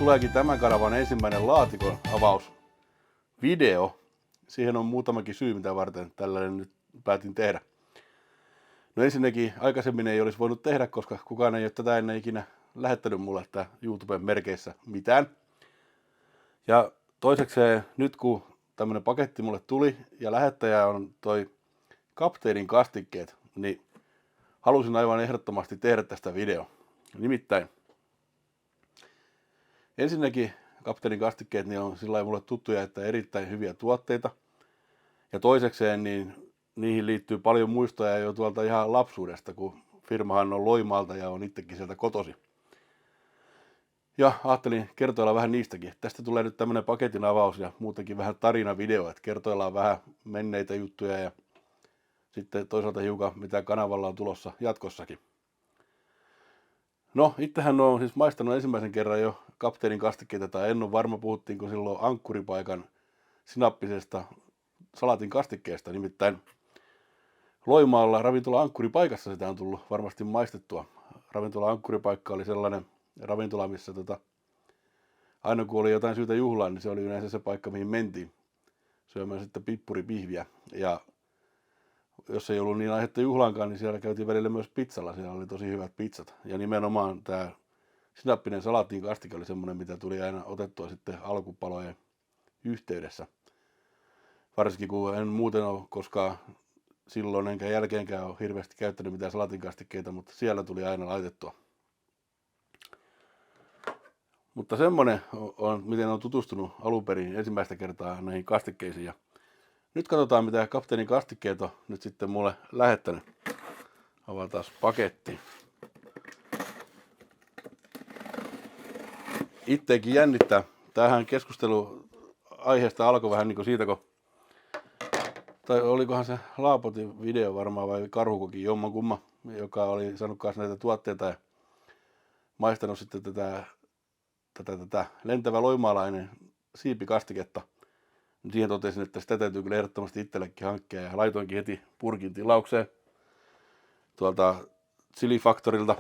tuleekin tämän kanavan ensimmäinen laatikon avausvideo. Siihen on muutamakin syy, mitä varten tällainen nyt päätin tehdä. No ensinnäkin aikaisemmin ei olisi voinut tehdä, koska kukaan ei ole tätä ennen ikinä lähettänyt mulle tää YouTuben merkeissä mitään. Ja toisekseen nyt kun tämmönen paketti mulle tuli ja lähettäjä on toi Kapteenin kastikkeet, niin halusin aivan ehdottomasti tehdä tästä video. Nimittäin ensinnäkin Kapteenin kastikkeet niin on sillä lailla mulle tuttuja, että erittäin hyviä tuotteita. Ja toisekseen niin niihin liittyy paljon muistoja jo tuolta ihan lapsuudesta, kun firmahan on Loimaalta ja on itsekin sieltä kotosi. Ja ajattelin kertoilla vähän niistäkin. Tästä tulee nyt tämmönen paketin avaus ja muutenkin vähän tarinavideo, että kertoillaan vähän menneitä juttuja ja sitten toisaalta hiukan mitä kanavalla on tulossa jatkossakin. No, itsehän on siis maistanut ensimmäisen kerran jo Kapteenin kastikkeita, tai en ole varma puhuttiinko silloin Ankkuripaikan sinappisesta salaatin kastikkeesta, nimittäin Loimaalla ravintola Ankkuripaikassa sitä on tullut varmasti maistettua. Ravintola Ankkuripaikka oli sellainen ravintola, missä aina kun oli jotain syytä juhlaan, niin se oli yleensä se paikka, mihin mentiin syömään sitten pippuripihviä. Ja jos ei ollut niin aihetta juhlaankaan, niin siellä käytiin välillä myös pizzalla. Siellä oli tosi hyvät pizzat. Ja nimenomaan tämä sinappinen salaatin kastike oli semmoinen, mitä tuli aina otettua sitten alkupalojen yhteydessä. Varsinkin kun en muuten ole koskaan silloin enkä jälkeenkään ole hirveästi käyttänyt mitään salatinkastikkeita, mutta siellä tuli aina laitettua. Mutta semmonen on, miten olen tutustunut alun perin ensimmäistä kertaa näihin kastikkeisiin. Ja nyt katsotaan, mitä Kapteenin kastikkeet on nyt sitten mulle lähettänyt. Avataan paketti. Itteekin jännittää. Tämähän keskustelu aiheesta alkoi vähän niin kuin siitä, tai olikohan se Laapotin video varmaan vai Karhukokin jommankumma, joka oli saanut kanssa näitä tuotteita ja maistanut sitten tätä lentävä loimaalainen siipikastiketta. Siihen totesin, että sitä täytyy kyllä ehdottomasti itsellekin hankkia ja laitoinkin heti purkin tilaukseen tuolta Chili Factorilta.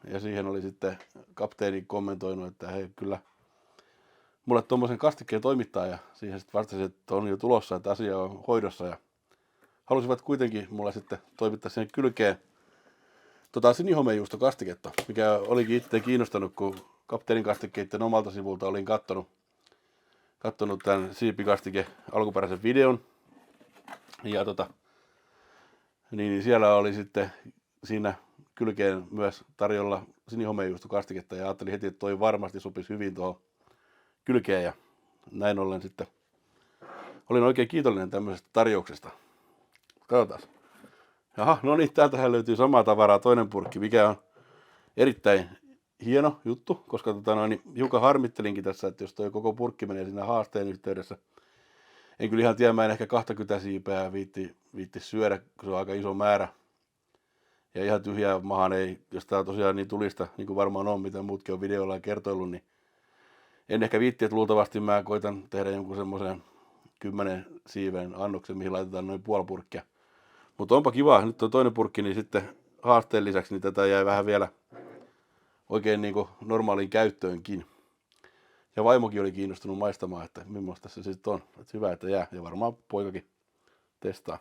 Ja siihen oli sitten kapteeni kommentoinut, että hei kyllä mulle tommosen kastikkeen toimittaa ja siihen sitten vastasi, että on jo tulossa, että asia on hoidossa ja halusivat kuitenkin mulle sitten toimittaa siihen kylkeen sinihomejuustokastiketta, mikä olikin itse kiinnostanut, kun Kapteenin kastikkeiden omalta sivulta olin kattonut tämän siipikastike alkuperäisen videon. Ja niin siellä oli sitten siinä kylkeen myös tarjolla sinihomejuustokastiketta ja ajattelin heti, että toi varmasti sopisi hyvin tuohon kylkeen ja näin ollen sitten olin oikein kiitollinen tämmöisestä tarjouksesta. Katsotaan. Jaha, no niin, täältähän löytyy samaa tavaraa, toinen purkki, mikä on erittäin hieno juttu, koska hiukan harmittelinkin tässä, että jos toi koko purkki menee siinä haasteen yhteydessä, en kyllä ihan tiedä, mä en ehkä 20 siipeä viitti syödä, kun se on aika iso määrä. Ja ihan tyhjää maahan ei, jos tää tosiaan niin tulista, niin kuin varmaan on, mitä muutkin on videoilla kertoillut, niin en ehkä viitti, että luultavasti mä koitan tehdä jonkun semmoisen 10 siiven annoksen, mihin laitetaan noin puoli purkkia. Mutta onpa kiva, nyt on toinen purkki, niin sitten haasteen lisäksi niin tätä jäi vähän vielä oikein niin kuin normaaliin käyttöönkin. Ja vaimokin oli kiinnostunut maistamaan, että millaista se sitten on. Että hyvä, että jää. Ja varmaan poikakin testaa.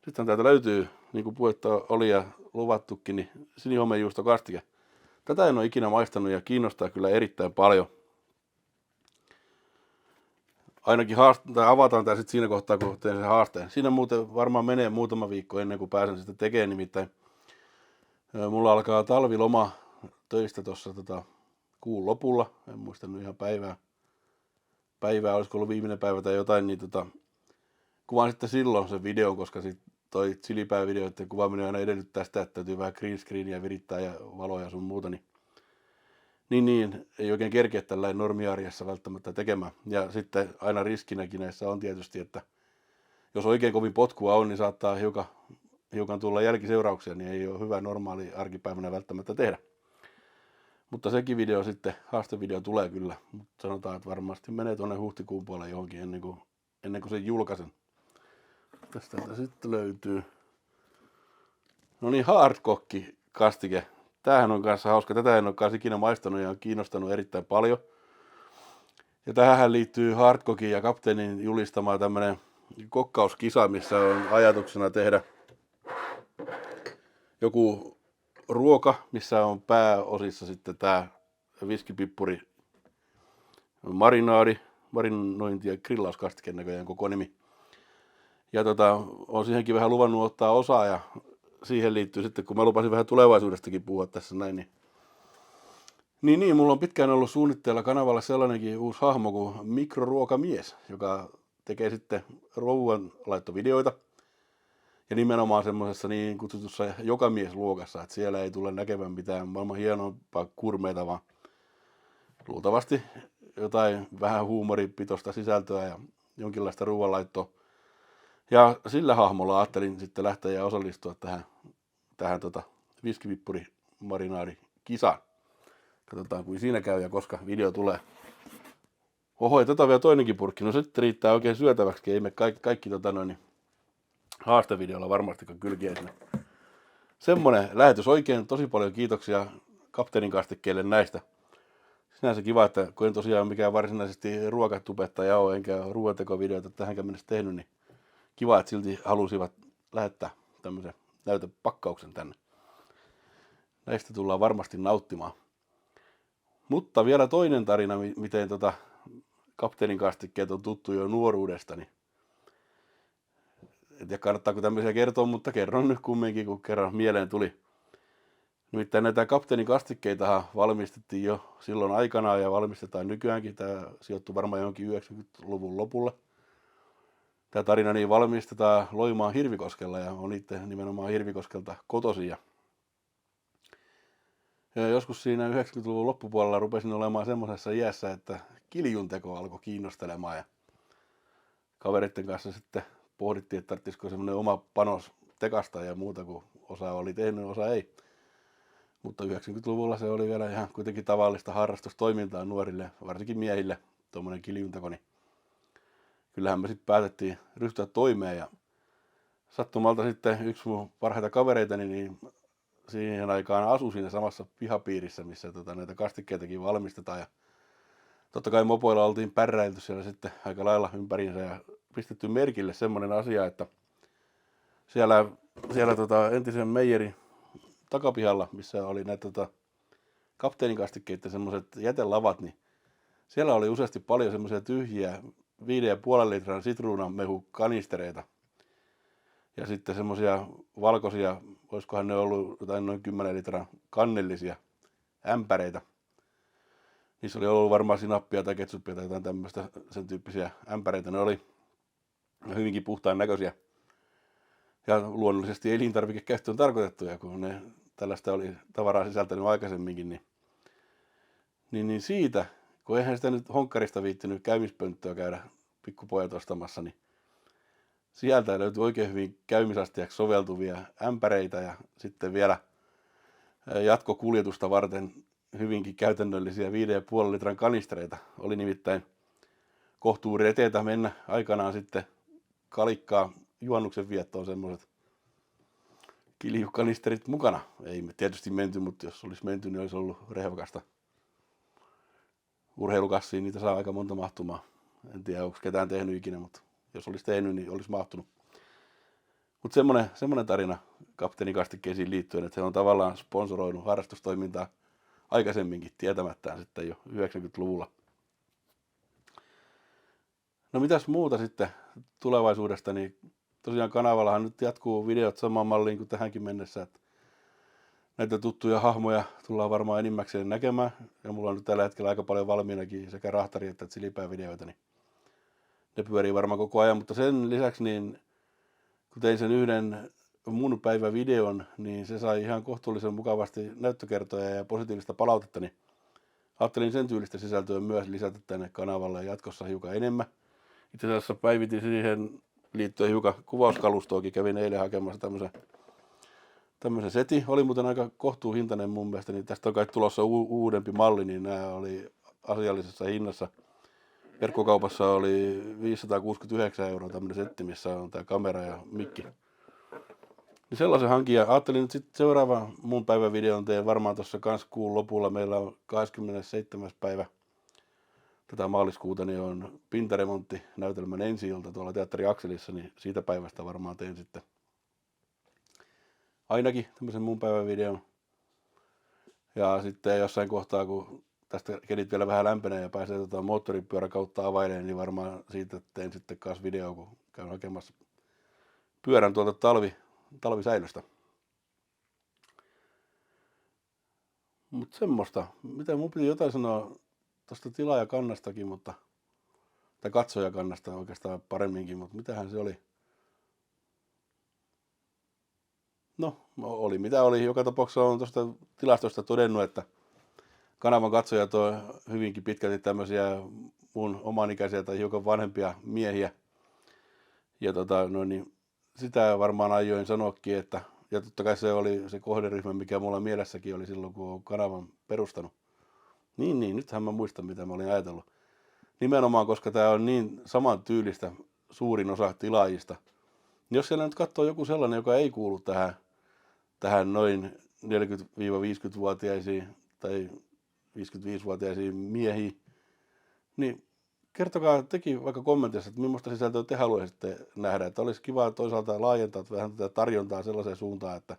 Sitten täältä löytyy, niin kuin puhetta oli ja luvattukin, niin sinihomejuustokastike. Tätä en ole ikinä maistanut ja kiinnostaa kyllä erittäin paljon. Ainakin avataan tämä sitten siinä kohtaa, kun teen sen haasteen. Siinä muuten varmaan menee muutama viikko ennen kuin pääsen sitä tekemään, nimittäin mulla alkaa talviloma töistä tuossa kuun lopulla. En muista nyt ihan päivää, olisiko ollut viimeinen päivä tai jotain, niin kuvaan sitten silloin sen videon, koska sit toi chilipäivävideoiden kuvaaminen aina edellyttää sitä, että täytyy vähän green screenia virittää ja valoja sun muuta, niin ei oikein kerkeä tällainen normiarjessa välttämättä tekemään. Ja sitten aina riskinäkin näissä on tietysti, että jos oikein kovin potkua on, niin saattaa hiukan tulla jälkiseurauksia, niin ei ole hyvä normaali arkipäivänä välttämättä tehdä. Mutta sekin video sitten, haastevideo tulee kyllä, mutta sanotaan, että varmasti menee tuonne huhtikuun puolelle johonkin ennen kuin sen julkaisen. Tästä sitten löytyy, no niin, hardkokki kastike. tämähän on kanssa hauska. Tätä en ole kanssa ikinä maistanut ja on kiinnostanut erittäin paljon. Ja tähän liittyy Hardcookin ja kapteenin julistama tämmönen kokkauskisa, missä on ajatuksena tehdä joku ruoka, missä on pääosissa sitten tää viskipippuri marinointi ja grillauskastike näköjään koko nimi. Ja on siihenkin vähän luvannut ottaa osaa ja siihen liittyy sitten, kun mä lupasin vähän tulevaisuudestakin puhua tässä näin, niin mulla on pitkään ollut suunnitteilla kanavalla sellainenkin uusi hahmo kuin mikroruokamies, joka tekee sitten ruoanlaittovideoita. Ja nimenomaan semmoisessa niin kutsutussa jokamiesluokassa, että siellä ei tule näkemään mitään maailman hienompaa kurmeita, vaan luultavasti jotain vähän huumoripitoista sisältöä ja jonkinlaista ruoanlaittoa. Ja sillä hahmolla ajattelin sitten lähteä ja osallistua tähän viskipippuri marinaadikisaan. Katsotaan, kuin siinä käy ja koska video tulee. Oho, ja vielä toinenkin purkki. No sitten riittää oikein syötäväksi. Ei me kaikki haastevideolla varmastikaan kylkiä sinne. Semmonen lähetys oikein. Tosi paljon kiitoksia kapteenin kastikkeelle näistä. Sinänsä kiva, että kun en tosiaan mikään varsinaisesti ruokatubettaja ole, enkä ruoantekovideoita tähänkään mennessä tehnyt, niin kiva, että silti halusivat lähettää tämmöisen näytepakkauksen tänne. Näistä tullaan varmasti nauttimaan. Mutta vielä toinen tarina, miten kapteenin kastikkeet on tuttu jo nuoruudestani. En tiedä kannattaako tämmöisiä kertoa, mutta kerron nyt kumminkin, kun kerran mieleen tuli. Nimittäin näitä kapteenin kastikkeitahan valmistettiin jo silloin aikanaan ja valmistetaan nykyäänkin. Tämä sijoittui varmaan johonkin 90-luvun lopulle. Tämä tarina niin valmistetaan Loimaan Hirvikoskella ja on itse nimenomaan Hirvikoskelta kotoisin. Ja joskus siinä 90-luvun loppupuolella rupesin olemaan semmoisessa iässä, että kiljunteko alkoi kiinnostelemaan. Ja kavereiden kanssa sitten pohdittiin, että tarvitsisiko semmoinen oma panos tekasta ja muuta, kun osa oli tehnyt, osa ei. Mutta 90-luvulla se oli vielä ihan kuitenkin tavallista harrastustoimintaa nuorille, varsinkin miehille, tuommoinen kiljunteko. Niin kyllähän me sitten päätettiin ryhtyä toimeen ja sattumalta sitten yksi mun parhaita kavereitani niin siihen aikaan asui siinä samassa pihapiirissä, missä näitä kastikkeitakin valmistetaan. Ja totta kai mopoilla oltiin pärräilty siellä sitten aika lailla ympäriinsä ja pistetty merkille semmoinen asia, että siellä entisen meijerin takapihalla, missä oli näitä kapteenin kastikkeiden semmoiset jätelavat, niin siellä oli useasti paljon semmoisia tyhjiä 5,5 litran sitruunanmehukanistereita. Ja sitten semmoisia valkoisia, olisikohan ne ollut jotain noin 10 litran kannellisia ämpäreitä. Niissä oli ollut varmaan sinappia tai ketsuppia tai jotain tämmöistä, sen tyyppisiä ämpäreitä. Ne oli hyvinkin puhtaan näköisiä. Ja luonnollisesti elintarvikekäyttöön tarkoitettuja, kun ne tällaista oli tavaraa sisältänyt aikaisemminkin. Niin siitä, kun eihän sitä nyt honkkarista viittinyt käymispönttöä käydä pikkupojat ostamassa, niin sieltä löytyi oikein hyvin käymisastiaksi soveltuvia ämpäreitä ja sitten vielä jatkokuljetusta varten hyvinkin käytännöllisiä 5,5 litran kanistereita. Oli nimittäin kohtuuri eteitä mennä aikanaan sitten Kalikkaa juhannuksen viettoon semmoiset kiljukanisterit mukana. Ei me tietysti menty, mutta jos olisi menty, niin olisi ollut rehvakasta. Urheilukassiin niitä saa aika monta mahtumaan. En tiedä, onko ketään tehnyt ikinä, mutta jos olisi tehnyt, niin olisi mahtunut. Mutta semmoinen tarina kapteenin kastikkeisiin liittyen, että he on tavallaan sponsoroinut harrastustoimintaa aikaisemminkin tietämättään sitten jo 90-luvulla. No mitäs muuta sitten tulevaisuudesta, niin tosiaan kanavallahan nyt jatkuu videot samaan malliin kuin tähänkin mennessä, että näitä tuttuja hahmoja tullaan varmaan enimmäkseen näkemään, ja mulla on nyt tällä hetkellä aika paljon valmiinakin sekä rahtari- että silipäävideoita, niin ne pyörii varmaan koko ajan, mutta sen lisäksi niin kun tein sen yhden mun päivävideon, niin se sai ihan kohtuullisen mukavasti näyttökertoja ja positiivista palautetta, niin ajattelin sen tyylistä sisältöä myös lisätä tänne kanavalle jatkossa hiukan enemmän. Itse asiassa päivitin siihen liittyen hiukan kuvauskalustoakin, kävin eilen hakemassa tämmöisen setin. Oli muuten aika kohtuuhintainen mun mielestä, niin tästä on kai tulossa uudempi malli, niin nämä oli asiallisessa hinnassa. Verkkokaupassa oli 569 € tämmöinen setti, missä on tämä kamera ja mikki. Niin sellaisen hankin ja ajattelin nyt sitten seuraavan mun päivän videon teen varmaan tuossa kans kuun lopulla. Meillä on 27. päivä tätä maaliskuuta, niin on pintaremontti näytelmän ensi-ilta tuolla Teatteri Akselissa, niin siitä päivästä varmaan teen sitten ainakin tämmöisen mun päivän videon. Ja sitten jossain kohtaa, kun tästä kedit vielä vähän lämpenee ja pääsee moottoripyörä kautta availemaan, niin varmaan siitä teen sitten kanssa video, kun käyn hakemassa pyörän tuolta talvisäilöstä. Mutta semmoista. Mitä mun piti jotain sanoa tuosta tilaajakannastakin, tai katsojakannasta oikeastaan paremminkin, mutta mitähän se oli? No, oli mitä oli. Joka tapauksessa on tuosta tilastosta todennut, että kanavan katsojat on hyvinkin pitkälti tämmöisiä mun omanikäisiä tai hiukan vanhempia miehiä. Ja niin sitä varmaan aioin sanoakin, että ja totta kai se oli se kohderyhmä, mikä mulla mielessäkin oli silloin, kun olen kanavan perustanut. Niin, nythän mä muistan, mitä mä olin ajatellut. Nimenomaan, koska tämä on niin saman tyylistä suurin osa tilaajista. Jos siellä nyt katsoo joku sellainen, joka ei kuulu tähän noin 40-50-vuotiaisiin tai 55-vuotiaisiin miehiin, niin kertokaa tekin vaikka kommentissa, että millaista sisältöä te haluaisitte nähdä. Että olisi kiva toisaalta laajentaa vähän tätä tarjontaa sellaiseen suuntaan, että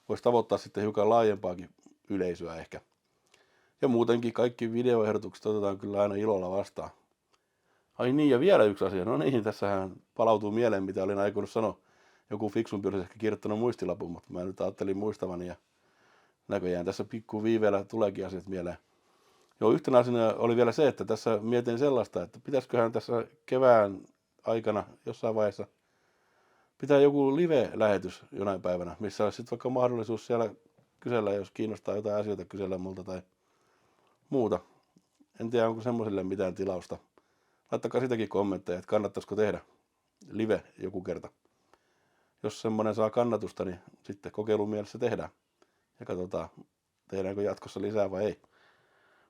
voisi tavoittaa sitten hiukan laajempaakin yleisöä ehkä. Ja muutenkin kaikki videoehdotukset otetaan kyllä aina ilolla vastaan. Ai niin, ja vielä yksi asia. No niin, tässähän palautuu mieleen, mitä olin aikonut sanoa. Joku fiksumpi olisi ehkä kirjoittanut muistilapun, mutta mä nyt ajattelin muistavani ja näköjään tässä pikku viiveellä tuleekin asiat mieleen. Joo, yhtenä asiana oli vielä se, että tässä mietin sellaista, että pitäisiköhän tässä kevään aikana jossain vaiheessa pitää joku live-lähetys jonain päivänä, missä olisi sitten vaikka mahdollisuus siellä kysellä, jos kiinnostaa jotain asioita kysellä multa tai muuta. En tiedä, onko semmoiselle mitään tilausta. Laittakaa sitäkin kommentteja, että kannattaisiko tehdä live joku kerta. Jos semmoinen saa kannatusta, niin sitten kokeilun mielessä tehdään. Ja katsotaan, tehdäänkö jatkossa lisää vai ei.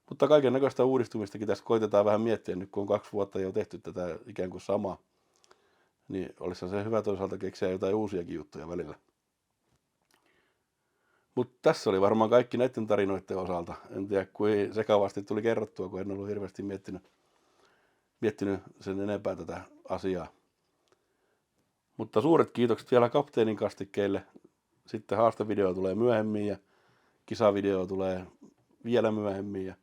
Mutta kaiken näköistä uudistumistakin tässä koitetaan vähän miettiä, nyt kun on 2 vuotta jo tehty tätä ikään kuin samaa. Niin olisi se hyvä toisaalta keksiä jotain uusiakin juttuja välillä. Mutta tässä oli varmaan kaikki näiden tarinoiden osalta. En tiedä, kuin sekavasti tuli kerrottua, kun en ollut hirveästi miettinyt sen enempää tätä asiaa. Mutta suuret kiitokset vielä kapteenin kastikkeille. Sitten haastevideo tulee myöhemmin ja kisavideo tulee vielä myöhemmin. Ja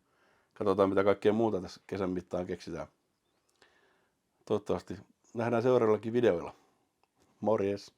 katsotaan, mitä kaikkea muuta tässä kesän mittaan keksitään. Toivottavasti nähdään seuraavallakin videoilla. Morjes!